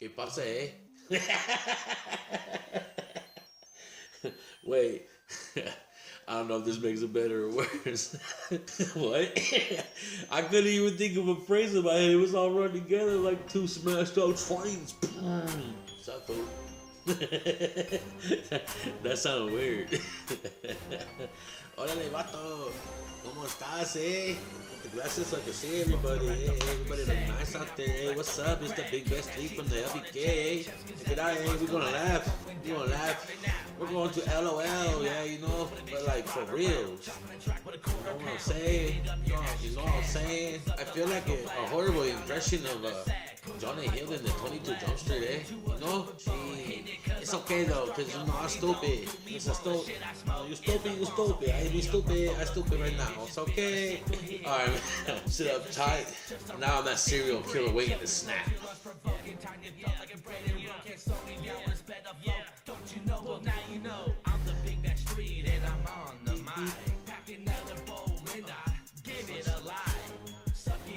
¿Qué pasa, Wait. I don't know if this makes it better or worse. What? I couldn't even think of a phrase in my head. It was all run together like two smashed out trains. What's fool? That sounded weird. Órale, vato. ¿Cómo estás, Gracias, like I say, everybody. Hey, everybody look nice out there. Hey, what's up? It's the big best three from the L.V.K. Check it out, we're gonna laugh. We're gonna laugh. We're going to LOL, yeah, you know, but like for real. You know what I'm saying? You know what I'm saying? I feel like a horrible impression of Johnny Hill in the 22 Jump Street, You know? It's okay though, cause you know I'm stupid. It's a stupid. You stupid, you stupid. I be stupid, I stupid right now. It's okay. Alright, man. Sit up tight. Now I'm that serial killer waiting to snap.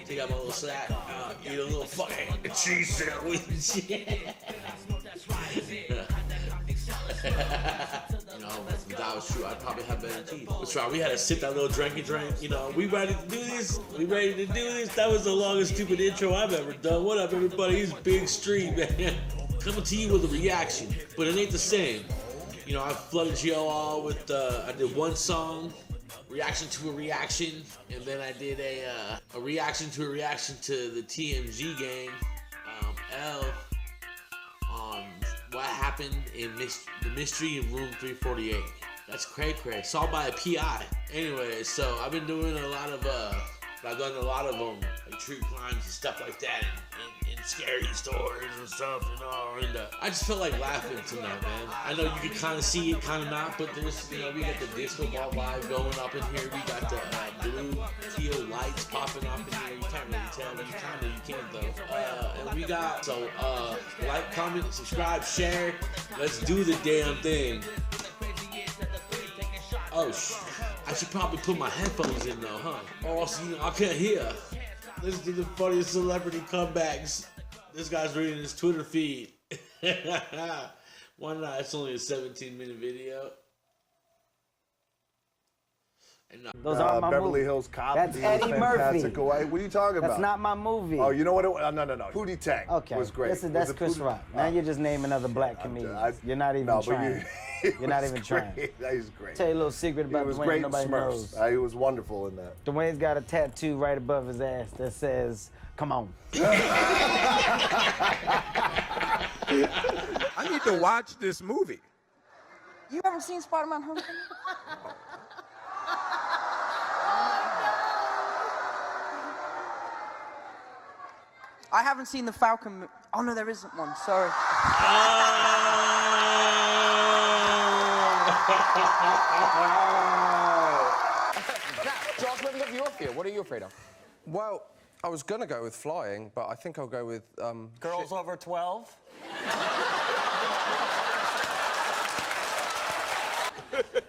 Take out my little sack, eat a little fucking cheese sandwich. You know, if that was true, I'd probably have better teeth. That's right, we had to sit that little drinky drink. You know, we ready to do this? We ready to do this? That was the longest stupid intro I've ever done. What up, everybody? It's Big Street, man. Coming to you with a reaction, but it ain't the same. You know, I flooded you all with, I did one song, reaction to a reaction, and then I did a reaction to a reaction to the TMG gang, L, on what happened in the mystery in room 348. That's cray-cray, solved by a PI. Anyway, so I've been doing a lot of, I've done a lot of them, like true crimes and stuff like that, and scary stories and stuff, you know, and I just felt like laughing tonight, man. I know you can kind of see it, kind of not, but there's, you know, we got the disco ball vibe going up in here, we got the blue teal lights popping up in here, you can't really tell, but you can though, and we got, so, like, comment, subscribe, share, let's do the damn thing. Oh, I should probably put my headphones in though, huh? Or else I can't hear. Let's do the funniest celebrity comebacks. This guy's reading his Twitter feed. Why not? It's only a 17-minute video. Those aren't my Beverly movie. Hills Cop. That's Eddie Murphy. What are you talking about? That's not my movie. Oh, you know what? No. Pootie Tang was great. That's Chris Rock. Now you're just naming other black comedians. You're not even trying. You're not even trying. He's great. Tell you a little secret about Dwayne nobody knows. He was wonderful in that. Dwayne's got a tattoo right above his ass that says, "Come on." I need to watch this movie. You ever seen Spider-Man Homecoming? I haven't seen the Falcon. Oh no, there isn't one. Sorry. Josh, what's your fear? What are you afraid of? Well, I was gonna go with flying, but I think I'll go with girls over 12.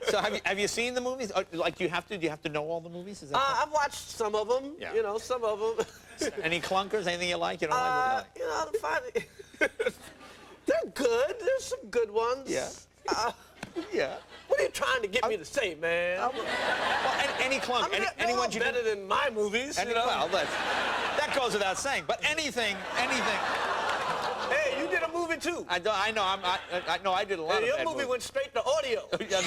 So have you seen the movies? Like, do you have to know all the movies? Is that I've watched some of them. Yeah. You know, some of them. Any clunkers? Anything you like? You don't like? You know, they're good. There's some good ones. Yeah. Yeah. What are you trying to get me to say, man? Well, any clunk, anyone you better than my movies. You know? Well, that goes without saying. But anything. Hey, you did a movie too. I know. I know. I did a lot of your bad movie movies. went straight to audio. Big deal.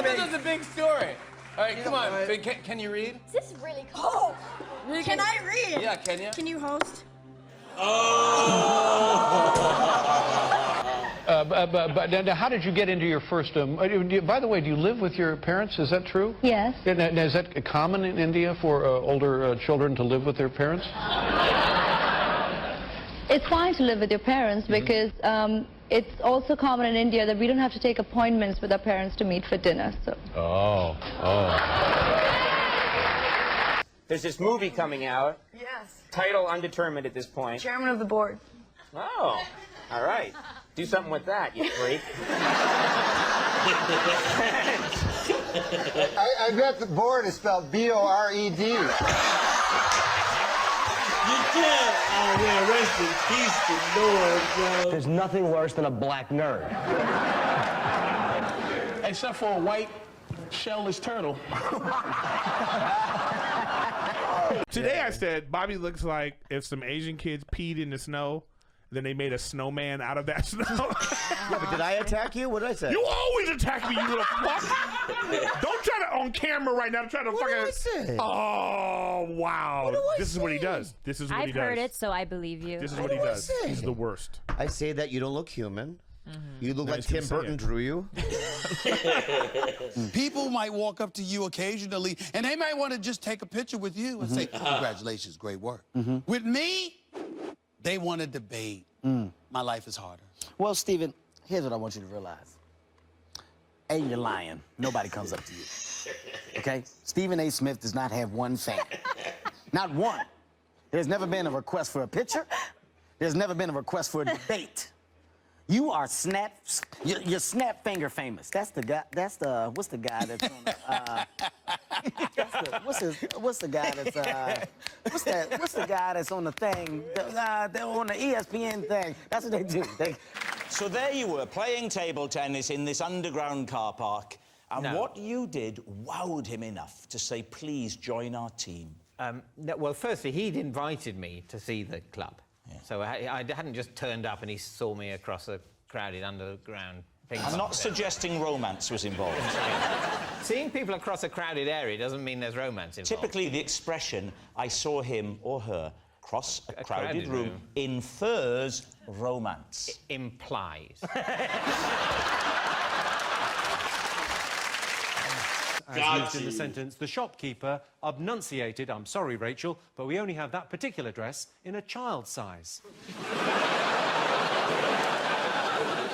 This is a big story. All right, come on. Can you read? This is really cool. Can I read? Yeah, can you? Can you host? But now, how did you get into your first? By the way, do you live with your parents? Is that true? Yes. Now, is that common in India for older children to live with their parents? It's fine to live with your parents because it's also common in India that we don't have to take appointments with our parents to meet for dinner. So. Oh. There's this movie coming out. Yes. Title undetermined at this point. Chairman of the board. Oh, all right. Do something with that, you freak. I bet the board is spelled B-O-R-E-D. Oh man, rest in peace to Norm, bro. There's nothing worse than a black nerd. Except for a white shellless turtle. Today I said Bobby looks like if some Asian kids peed in the snow, then they made a snowman out of that snow. Yeah, but did I attack you? What did I say? You always attack me, you little fuck. Don't try to on camera right now try to What fucking. did I say? Oh wow! This is what he does. This is what he does. I've heard it, so I believe you. This is what he does. say? This is the worst. I say that you don't look human. You look No, like he's gonna Tim say Burton it. drew you. People might walk up to you occasionally, and they might want to just take a picture with you and say, congratulations, great work. With me, they want to debate. My life is harder. Well, Stephen, here's what I want you to realize. A, you're lying. Nobody comes up to you. Okay? Stephen A. Smith does not have one fan. Not one. There's never been a request for a picture. There's never been a request for a debate. You are you're snap finger famous. That's the guy. What's the guy that's on the? What's the guy that's? What's the guy that's on the thing? They're on the ESPN thing. That's what they do. So there you were, playing table tennis in this underground car park, and what you did wowed him enough to say, please join our team. No, well, firstly, he'd invited me to see the club. So I hadn't just turned up and he saw me across a crowded underground thing. I'm not suggesting romance was involved. Seeing people across a crowded area doesn't mean there's romance involved. Typically, the expression, I saw him or her cross a crowded room infers romance. It implies. As used in the sentence, the shopkeeper obnunciated, I'm sorry, Rachel, but we only have that particular dress in a child size.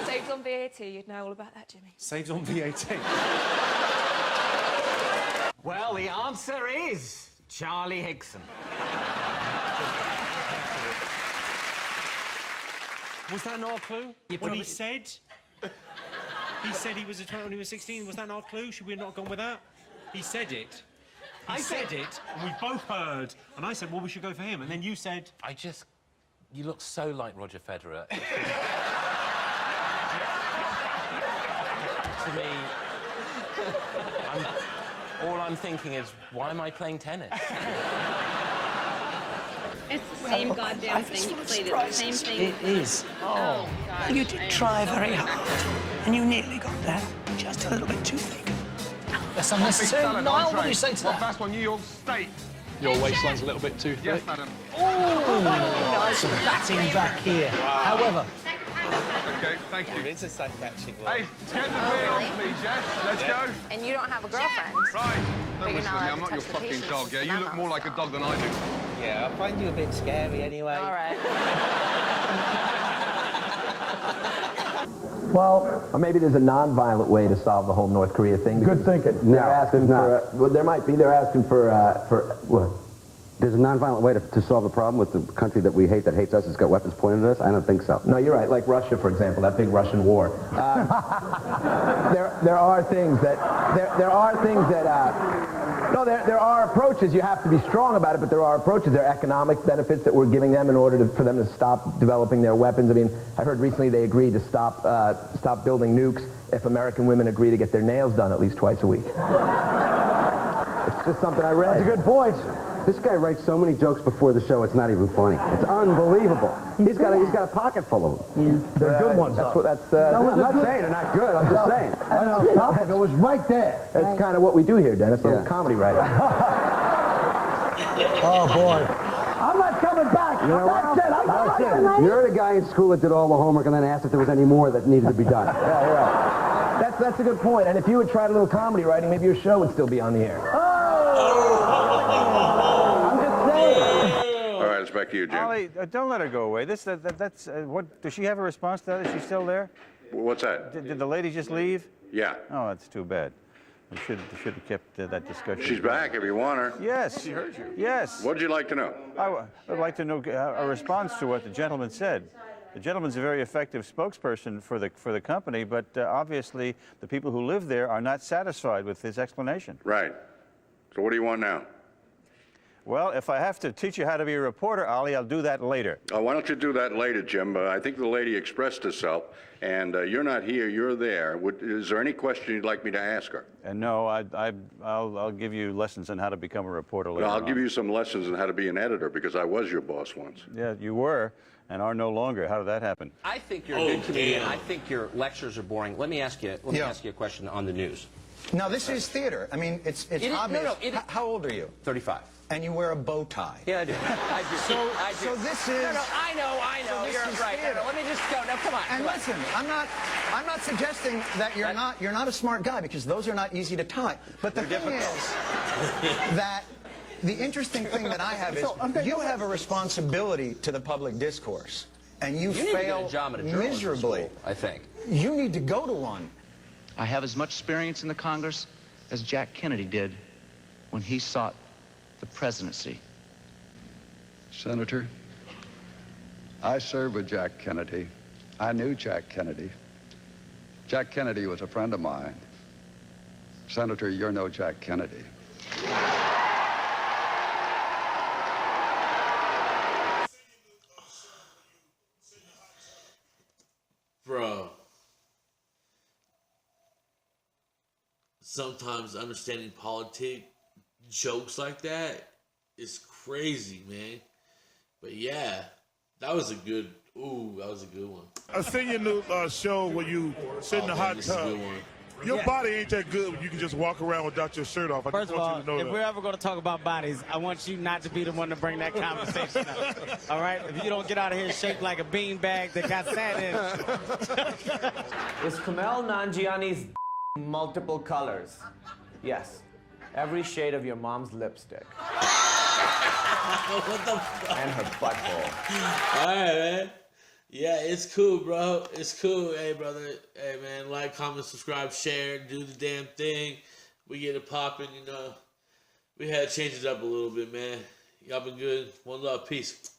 Saves on VAT, you'd know all about that, Jimmy. Saves on VAT. Well, the answer is Charlie Hickson. Was that not a clue? You What he probably- said? He said he was a 20 when he was 16. Was that not a clue? Should we have not gone with that? He said it. He said it, and we both heard. And I said, well, we should go for him. And then you said... You look so like Roger Federer. To me, all I'm thinking is, why am I playing tennis? It's the same goddamn thing. You played it the same thing. It is. Oh, God. You did try very hard, and you nearly got there. Just a little bit too thick. That's unnecessary. Niall, what do you say to that? Fast one, New York State. Your waistline's a little bit too thick. Yes, madam. Oh, nice batting back here. However, Okay, thank you. It's a psychiatric one. Hey, get the beer off me, Jess. Let's go. And you don't have a girlfriend. Right. But Don't you're listen not to me. allowed I'm not to your touch the fucking patients dog, yeah? in You that look more house. like a dog than I do. Yeah, I find you a bit scary anyway. All right. Well, or maybe there's a non-violent way to solve the whole North Korea thing. Good thinking. They're asking for, well, there might be. They're asking for what? There's a non-violent way to solve the problem with the country that we hate that hates us that's got weapons pointed at us? I don't think so. No, you're right. Like Russia, for example, that big Russian war. There are things that there are approaches. You have to be strong about it, but there are approaches. There are economic benefits that we're giving them in order for them to stop developing their weapons. I mean, I heard recently they agreed to stop building nukes if American women agree to get their nails done at least twice a week. It's just something I read. That's a good point. This guy writes so many jokes before the show, it's not even funny. It's unbelievable. He's got a pocket full of them. They're good ones. I'm not saying they're not good. I'm just saying. I know. It was right there. That's kind of what we do here, Dennis. A little comedy writing. Oh, boy. I'm not coming back. That's it. I'm not coming. You're the guy in school that did all the homework and then asked if there was any more that needed to be done. Yeah, you're right. That's a good point. And if you had tried a little comedy writing, maybe your show would still be on the air. I'm just saying. All right, it's back to you, Jim. Ollie, don't let her go away. That's what. Does she have a response to that? Is she still there? What's that? Did the lady just leave? Yeah. Oh, that's too bad. We should have kept that discussion. She's back if you want her. Yes. She heard you. Yes. What'd you like to know? I would like to know a response to what the gentleman said. The gentleman's a very effective spokesperson for the company, but obviously the people who live there are not satisfied with his explanation. Right. So what do you want now? Well, if I have to teach you how to be a reporter, Ollie, I'll do that later. Why don't you do that later, Jim? I think the lady expressed herself, and you're not here, you're there. Is there any question you'd like me to ask her? And no, I'll give you lessons on how to become a reporter later I'll on. give you some lessons on how to be an editor, because I was your boss once. Yeah, you were, and are no longer. How did that happen? I think you're a good comedian. I think your lectures are boring. Let me ask you a question on the news. Now, this is theater. I mean, it's obvious. How old are you? 35. And you wear a bow tie. Yeah, I do. I do. So this is... No, I know. So You're right. No, let me just go. No, come on. And listen, I'm not suggesting that you're not a smart guy, because those are not easy to tie. But the thing is that the interesting thing that I have is you have a responsibility to the public discourse, and you fail need to get a job at a journalism miserably. school, I think. You need to go to one. I have as much experience in the Congress as Jack Kennedy did when he sought the presidency. Senator, I served with Jack Kennedy. I knew Jack Kennedy. Jack Kennedy was a friend of mine. Senator, you're no Jack Kennedy. Bro. Sometimes understanding jokes like that is crazy, man. But yeah, that was a good one. I seen your new show where you sit in the hot tub. Your body ain't that good when you can just walk around without your shirt off. First of all, if we're ever going to talk about bodies, I want you not to be the one to bring that conversation up. All right? If you don't get out of here shaped like a beanbag that got sand in it. Is Kumail Nanjiani's multiple colors? Yes. Every shade of your mom's lipstick. What the fuck? And her butthole. All right, man. Yeah, it's cool, bro. It's cool. Hey, brother. Hey, man. Like, comment, subscribe, share, do the damn thing. We get it popping, you know. We had to change it up a little bit, man. Y'all been good. One love. Peace.